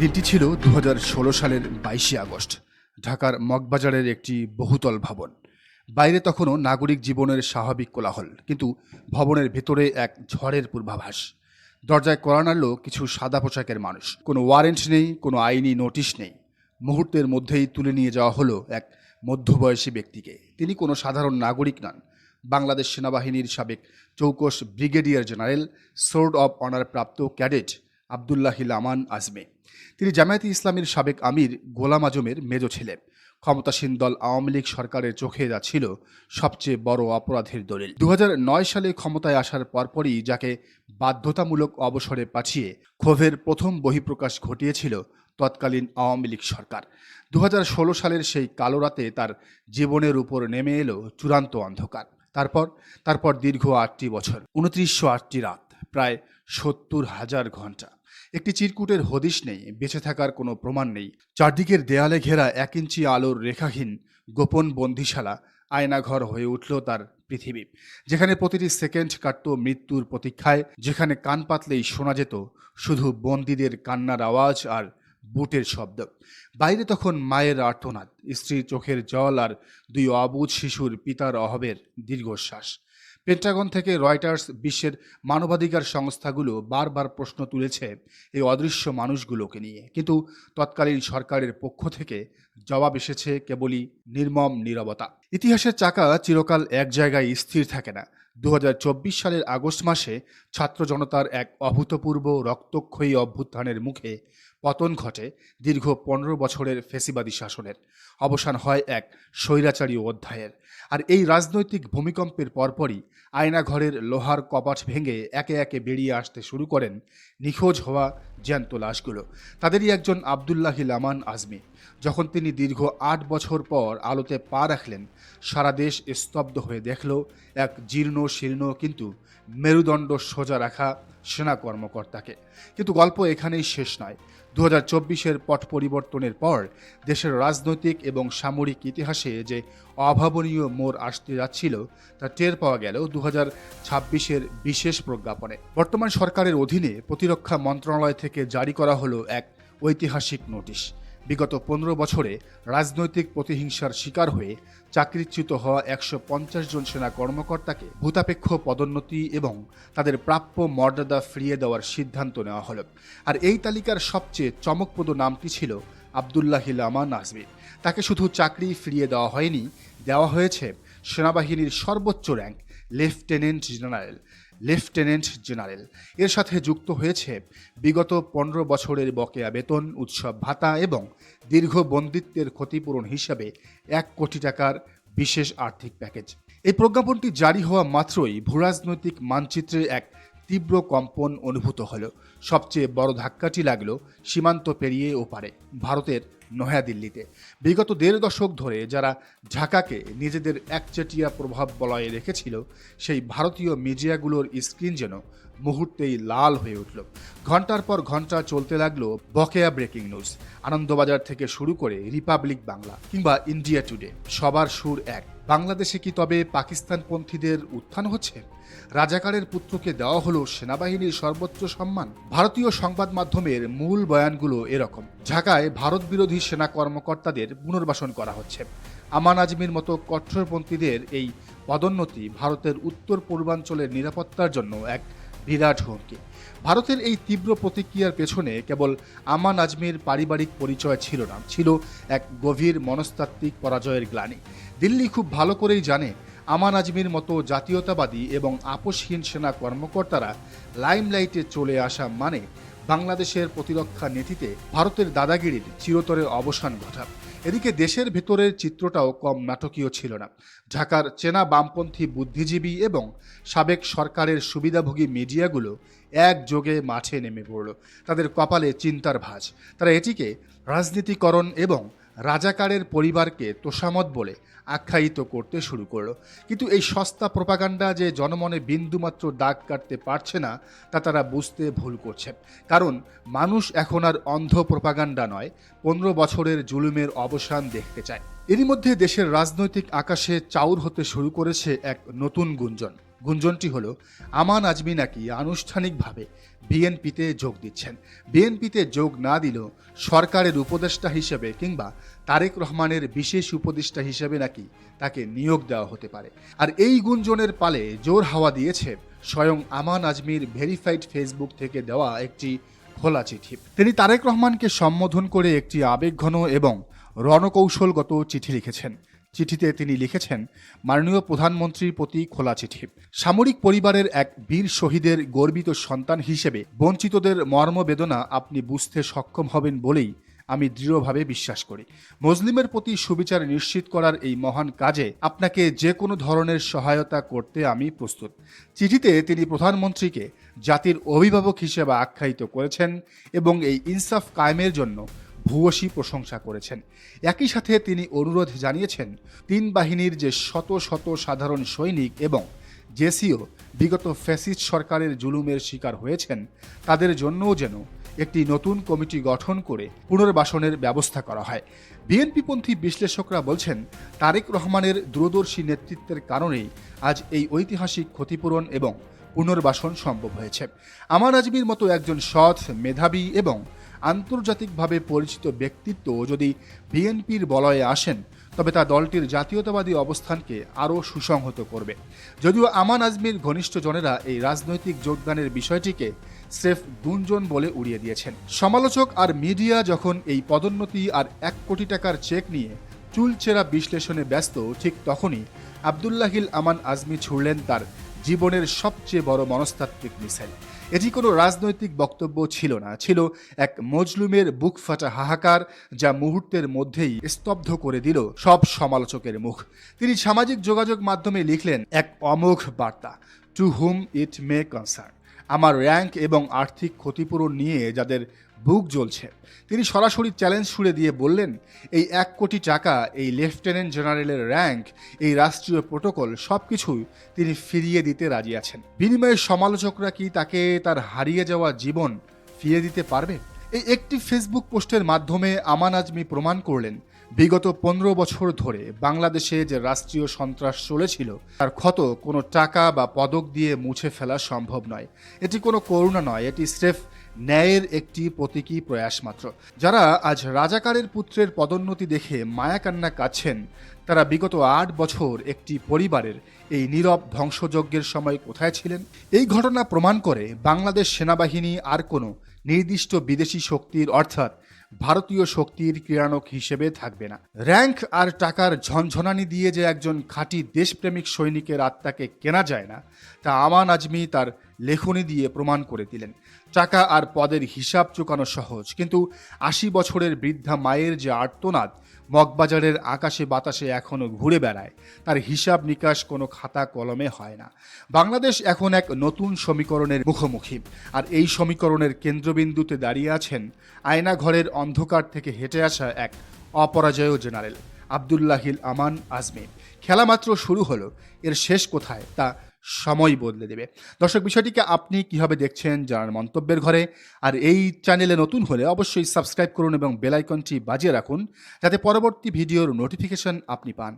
দিনটি ছিল 2016 সালের 22শে আগস্ট। ঢাকার মগবাজারের একটি বহুতল ভবন। বাইরে তখনও নাগরিক জীবনের স্বাভাবিক কোলাহল, কিন্তু ভবনের ভেতরে এক ঝড়ের পূর্বাভাস। দরজায় কড়া নাড়ল কিছু সাদা পোশাকের মানুষ। কোনো ওয়ারেন্ট নেই, কোনো আইনি নোটিশ নেই। মুহূর্তের মধ্যেই তুলে নিয়ে যাওয়া হলো এক মধ্যবয়সী ব্যক্তিকে। তিনি কোনো সাধারণ নাগরিক নন, বাংলাদেশ সেনাবাহিনীর সাবেক চৌকস brigadier general, sword of honour প্রাপ্ত ক্যাডেট আবদুল্লাহিল আমান আজমি। তিনি জামায়াতে ইসলামীর সাবেক আমির গোলাম আজমের মেজ ছেলে। ক্ষমতাসীন দল আওয়ামী লীগ সরকারের চোখে যা ছিল সবচেয়ে বড় অপরাধের দলিল। 2009 সালে ক্ষমতায় আসার পরপরই যাকে বাধ্যতামূলক অবসরে পাঠিয়ে ক্ষোভের প্রথম বহিঃপ্রকাশ ঘটিয়েছিল তৎকালীন আওয়ামী লীগ সরকার। 2016 সালের সেই কালো রাতে তার জীবনের উপর নেমে এলো চূড়ান্ত অন্ধকার। তারপর দীর্ঘ 8টি বছর, 2908টি রাত, প্রায় 70,000 ঘন্টা। একটি চিরকুটের হদিশ নেই, বেঁচে থাকার কোনো প্রমাণ নেই। চারদিকের দেয়ালে ঘেরা 1 ইঞ্চি আলোর রেখাহীন গোপন বন্দিশালা আয়নাঘর হয়ে উঠল তার পৃথিবী, যেখানে প্রতিটি সেকেন্ড কাটত মৃত্যুর প্রতীক্ষায়, যেখানে কান পাতলেই শোনা যেত শুধু বন্দীদের কান্নার আওয়াজ আর বুটের শব্দ। বাইরে তখন মায়ের আর্তনাদ, স্ত্রীর চোখের জল আর 2 অবুঝ শিশুর পিতার অহবের দীর্ঘশ্বাস। পেন্টাগন থেকে রয়টার্স, বিশ্বের মানবাধিকার সংস্থাগুলো বারবার প্রশ্ন তুলেছে এই অদৃশ্য মানুষগুলোকে নিয়ে, কিন্তু তৎকালীন সরকারের পক্ষ থেকে জবাব এসেছে কেবলই নির্মম নীরবতা। ইতিহাসের চাকা চিরকাল এক জায়গায় স্থির থাকে না। 2024 সালের আগস্ট মাসে ছাত্র জনতার এক অভূতপূর্ব রক্তক্ষয়ী অভ্যুত্থানের মুখে পতন ঘটে দীর্ঘ 15 বছরের ফ্যাসিবাদী শাসনের। অবসান হয় এক স্বৈরাচারী অধ্যায়ের। আর এই রাজনৈতিক ভূমিকম্পের পরপরই আয়নাঘরের লোহার কপাট ভেঙে একে একে বেরিয়ে আসতে শুরু করেন নিখোঁজ হওয়া জ্যান্ত লাশগুলো। তাদেরই একজন আবদুল্লাহিল আমান আজমি। যখন তিনি দীর্ঘ 8 বছর পর আলোতে পা রাখলেন, সারা দেশ স্তব্ধ হয়ে দেখল এক জীর্ণ শীর্ণ কিন্তু মেরুদণ্ড সোজা রাখা সেনা কর্মকর্তাকে। কিন্তু গল্প এখানেই শেষ নয়। 2024-এর পট পরিবর্তনের পর দেশের রাজনৈতিক এবং সামরিক ইতিহাসে যে অভাবনীয় মোড় আসতে যাচ্ছিল তা টের পাওয়া গেল 2026-এর বিশেষ প্রজ্ঞাপনে। বর্তমান সরকারের অধীনে প্রতিরক্ষা মন্ত্রণালয় থেকে জারি করা হলো এক ঐতিহাসিক নোটিশ। বিগত 15 বছরে রাজনৈতিক প্রতিহিংসার শিকার হয়ে চাকরিচ্যুত হওয়া 150 জন সেনা কর্মকর্তাকে ভূতাপেক্ষ পদোন্নতি এবং তাদের প্রাপ্য মর্যাদা ফিরিয়ে দেওয়ার সিদ্ধান্ত নেওয়া হলো। আর এই তালিকার সবচেয়ে চমকপ্রদ নামটি ছিল আবদুল্লাহিল আমান আজমি। তাকে শুধু চাকরি ফিরিয়ে দেওয়া হয়নি, দেওয়া হয়েছে সেনাবাহিনীর সর্বোচ্চ র্যাঙ্ক লেফটেন্যান্ট জেনারেল। এর সাথে যুক্ত হয়েছে বিগত 15 বছরের বকেয়া বেতন, উৎসব ভাতা এবং দীর্ঘ বন্দিত্বের ক্ষতিপূরণ হিসাবে 1 কোটি টাকার বিশেষ আর্থিক প্যাকেজ। এই প্রজ্ঞাপনটি জারি হওয়া মাত্রই ভূরাজনৈতিক মানচিত্রে এক তীব্র কম্পন অনুভূত হলো। সবচেয়ে বড় ধাক্কাটি লাগলো সীমান্ত পেরিয়ে ওপারে, ভারতের নয়াদিল্লিতে। বিগত 1.5 দশক ধরে যারা ঢাকাকে নিজেদের একচেটিয়া প্রভাব বলয়ে রেখেছিল, সেই ভারতীয় মিডিয়াগুলোর স্ক্রিন যেন মুহূর্তেই লাল হয়ে উঠল। ঘন্টার পর ঘন্টা চলতে লাগলো বকেয়া ব্রেকিং নিউজ। আনন্দবাজার থেকে শুরু করে রিপাবলিক বাংলা কিংবা ইন্ডিয়া টুডে, সবার সুর এক। বাংলাদেশে কি তবে পাকিস্তানপন্থীদের উত্থান হচ্ছে? রাজাকারের পুত্রকে দেওয়া হলো সেনাবাহিনীর সর্বোচ্চ সম্মান। ভারতীয় সংবাদ মাধ্যমের মূল বয়ানগুলো এরকম। ঢাকায় ভারত বিরোধী সেনা কর্মকর্তাদের পুনর্বাসন করা হচ্ছে। আমান আজমির মতো কট্টরপন্থীদের এই পদোন্নতি ভারতের উত্তর পূর্বাঞ্চলের নিরাপত্তার জন্য এক বিরাট হুমকি। ভারতের এই তীব্র প্রতিক্রিয়ার পেছনে কেবল আমান আজমির পারিবারিক পরিচয় ছিল না, ছিল এক গভীর মনস্তাত্ত্বিক পরাজয়ের গ্লানি। দিল্লি খুব ভালো করেই জানে আমান আজমির মতো জাতীয়তাবাদী এবং আপোষহীন সেনা কর্মকর্তারা লাইমলাইটে চলে আসা মানে বাংলাদেশের প্রতিরক্ষা নীতিতে ভারতের দাদাগিরির চিরতরে অবসান ঘটা। এদিকে দেশের ভেতরের চিত্রটাও কম নাটকীয় ছিল না। ঢাকার চেনা বামপন্থী বুদ্ধিজীবী এবং সাবেক সরকারের সুবিধাভোগী মিডিয়াগুলো একযোগে মাঠে নেমে পড়ল। তাদের কপালে চিন্তার ভাঁজ। তারা এটিকে রাজনীতিকরণ এবং রাজাকারের পরিবারকে তোষামত বলে আখ্যায়িত করতে শুরু করলো। কিন্তু এই সস্তা প্রোপাগান্ডা যে জনমনে বিন্দুমাত্র দাগ কাটতে পারছে না, তা তারা বুঝতে ভুল করছে। কারণ মানুষ এখন আর অন্ধ প্রোপাগান্ডা নয়, 15 বছরের জুলুমের অবসান দেখতে চায়। এরই মধ্যে দেশের রাজনৈতিক আকাশে চাউর হতে শুরু করেছে এক নতুন গুঞ্জন। গুঞ্জনটি হলো আমান আজমি নাকি আনুষ্ঠানিকভাবে বিএনপিতে যোগ দিচ্ছেন। বিএনপিতে যোগ না দিলেও সরকারের উপদেষ্টা হিসেবে কিংবা তারেক রহমানের বিশেষ উপদেষ্টা হিসেবে নাকি তাকে নিয়োগ দেওয়া হতে পারে। আর এই গুঞ্জনের পালে জোর হাওয়া দিয়েছে স্বয়ং আমান আজমির ভেরিফাইড ফেসবুক থেকে দেওয়া একটি খোলা চিঠি। তিনি তারেক রহমানকে সম্বোধন করে একটি আবেগঘন এবং রণকৌশলগত চিঠি লিখেছেন। চিঠিতে তিনি লিখেছেন, মাননীয় প্রধানমন্ত্রীর প্রতি খোলা চিঠি। সামরিক পরিবারের এক বীর শহীদের গর্বিত সন্তান হিসেবে বঞ্চিতদের মর্মবেদনা আপনি বুঝতে সক্ষম হবেন বলেই আমি দৃঢ়ভাবে বিশ্বাস করি। মুসলিমের প্রতি সুবিচার নিশ্চিত করার এই মহান কাজে আপনাকে যে কোনো ধরনের সহায়তা করতে আমি প্রস্তুত। চিঠিতে তিনি প্রধানমন্ত্রীকে জাতির অভিভাবক হিসেবে আখ্যায়িত করেছেন এবং এই ইনসাফ কায়েমের জন্য ভূয়সী প্রশংসা করেছেন। একই সাথে তিনি অনুরোধ জানিয়েছেন, তিন বাহিনীর যে শত শত সাধারণ সৈনিক এবং জেসিও বিগত ফ্যাসিস্ট সরকারের জুলুমের শিকার হয়েছেন, তাদের জন্যও যেন একটি নতুন কমিটি গঠন করে পুনর্বাসনের ব্যবস্থা করা হয়। বিএনপিপন্থী বিশ্লেষকরা বলছেন, তারেক রহমানের দূরদর্শী নেতৃত্বের কারণেই আজ এই ঐতিহাসিক ক্ষতিপূরণ এবং পুনর্বাসন সম্ভব হয়েছে। আমান আজমির মতো একজন সৎ, মেধাবী এবং আন্তর্জাতিকভাবে পরিচিত ব্যক্তিত্ব যদি বিএনপির বলয়ে আসেন, তবে তা দলটির জাতীয়তাবাদী অবস্থানকে আরও সুসংহত করবে। যদিও আমান আজমির ঘনিষ্ঠজনেরা এই রাজনৈতিক যোগদানের বিষয়টিকে স্রেফ গুঞ্জন বলে উড়িয়ে দিয়েছেন। সমালোচক আর মিডিয়া যখন এই পদোন্নতি আর 1 কোটি টাকার চেক নিয়ে চুলচেরা বিশ্লেষণে ব্যস্ত, ঠিক তখনই আব্দুল্লাহিল আমান আজমি ছুড়লেন তার জীবনের সবচেয়ে বড় মনস্তাত্ত্বিক মিসাইল। এটি কোনো রাজনৈতিক বক্তব্য ছিল না, ছিল এক মজলুমের বুক ফাটা হাহাকার, যা মুহূর্তের মধ্যেই স্তব্ধ করে দিল সব সমালোচকের মুখ। তিনি সামাজিক যোগাযোগ মাধ্যমে লিখলেন এক অমোঘ বার্তা, টু হুম ইট মে কনসার্ন। আমার র্যাঙ্ক এবং আর্থিক ক্ষতিপূরণ নিয়ে যাদের বুক জ্বলছে, তিনি সরাসরি চ্যালেঞ্জ ছুড়ে দিয়ে বললেন, এই 1 কোটি টাকা, এই লেফটেন্যান্ট জেনারেলের র্যাঙ্ক, এই রাষ্ট্রীয় প্রোটোকল, সব কিছুই তিনি ফিরিয়ে দিতে রাজি আছেন। বিনিময়ে সমালোচকরা কি তাকে তার হারিয়ে যাওয়া জীবন ফিরিয়ে দিতে পারবে? এই একটি ফেসবুক পোস্টের মাধ্যমে আমান আজমি প্রমাণ করলেন, বিগত 15 বছর ধরে বাংলাদেশে যে রাষ্ট্রীয় সন্ত্রাস চলেছিল, তার ক্ষত কোনো টাকা বা পদক দিয়ে মুছে ফেলা সম্ভব নয়। এটি কোনো করুণা নয়, এটি স্রেফ ন্যায়ের একটি প্রতীকী প্রয়াস মাত্র। যারা আজ রাজাকারের পুত্রের পদোন্নতি দেখে মায়া কান্না কাঁদছেন, তারা বিগত 8 বছর একটি পরিবারের এই নীরব ধ্বংসযজ্ঞের সময় কোথায় ছিলেন? এই ঘটনা প্রমাণ করে বাংলাদেশ সেনাবাহিনী আর কোনো নির্দিষ্ট বিদেশি শক্তির অর্থাৎ ভারতীয় শক্তির ক্রীড়ানক হিসেবে থাকবে না। র্যাঙ্ক আর টাকার ঝনঝনানি দিয়ে যে একজন খাঁটি দেশপ্রেমিক সৈনিকের আত্মাকে কেনা যায় না, তা আমান আজমি তার লেখনী দিয়ে প্রমাণ করে দিলেন। টাকা আর পদের হিসাব চুকানো সহজ, কিন্তু 80 বছরের বৃদ্ধা মায়ের যে আর্তনাদ মগবাজারের আকাশে বাতাসে এখনও ঘুরে বেড়ায়, তার হিসাব নিকাশ কোনো খাতা কলমে হয় না। বাংলাদেশ এখন এক নতুন সমীকরণের মুখোমুখি, আর এই সমীকরণের কেন্দ্রবিন্দুতে দাঁড়িয়ে আছেন আয়নাঘরের অন্ধকার থেকে হেঁটে আসা এক অপরাজেয় জেনারেল আব্দুল্লাহিল আমান আজমি। খেলা মাত্র শুরু হলো, এর শেষ কোথায় তা সময় বদলে দেবে। দর্শক, বিষয়টিকে আপনি কিভাবে দেখছেন জানার মন্তব্যের ঘরে। আর এই চ্যানেলে নতুন হলে অবশ্যই সাবস্ক্রাইব করুন এবং বেল আইকনটি বাজিয়ে রাখুন, যাতে পরবর্তী ভিডিওর নোটিফিকেশন আপনি পান।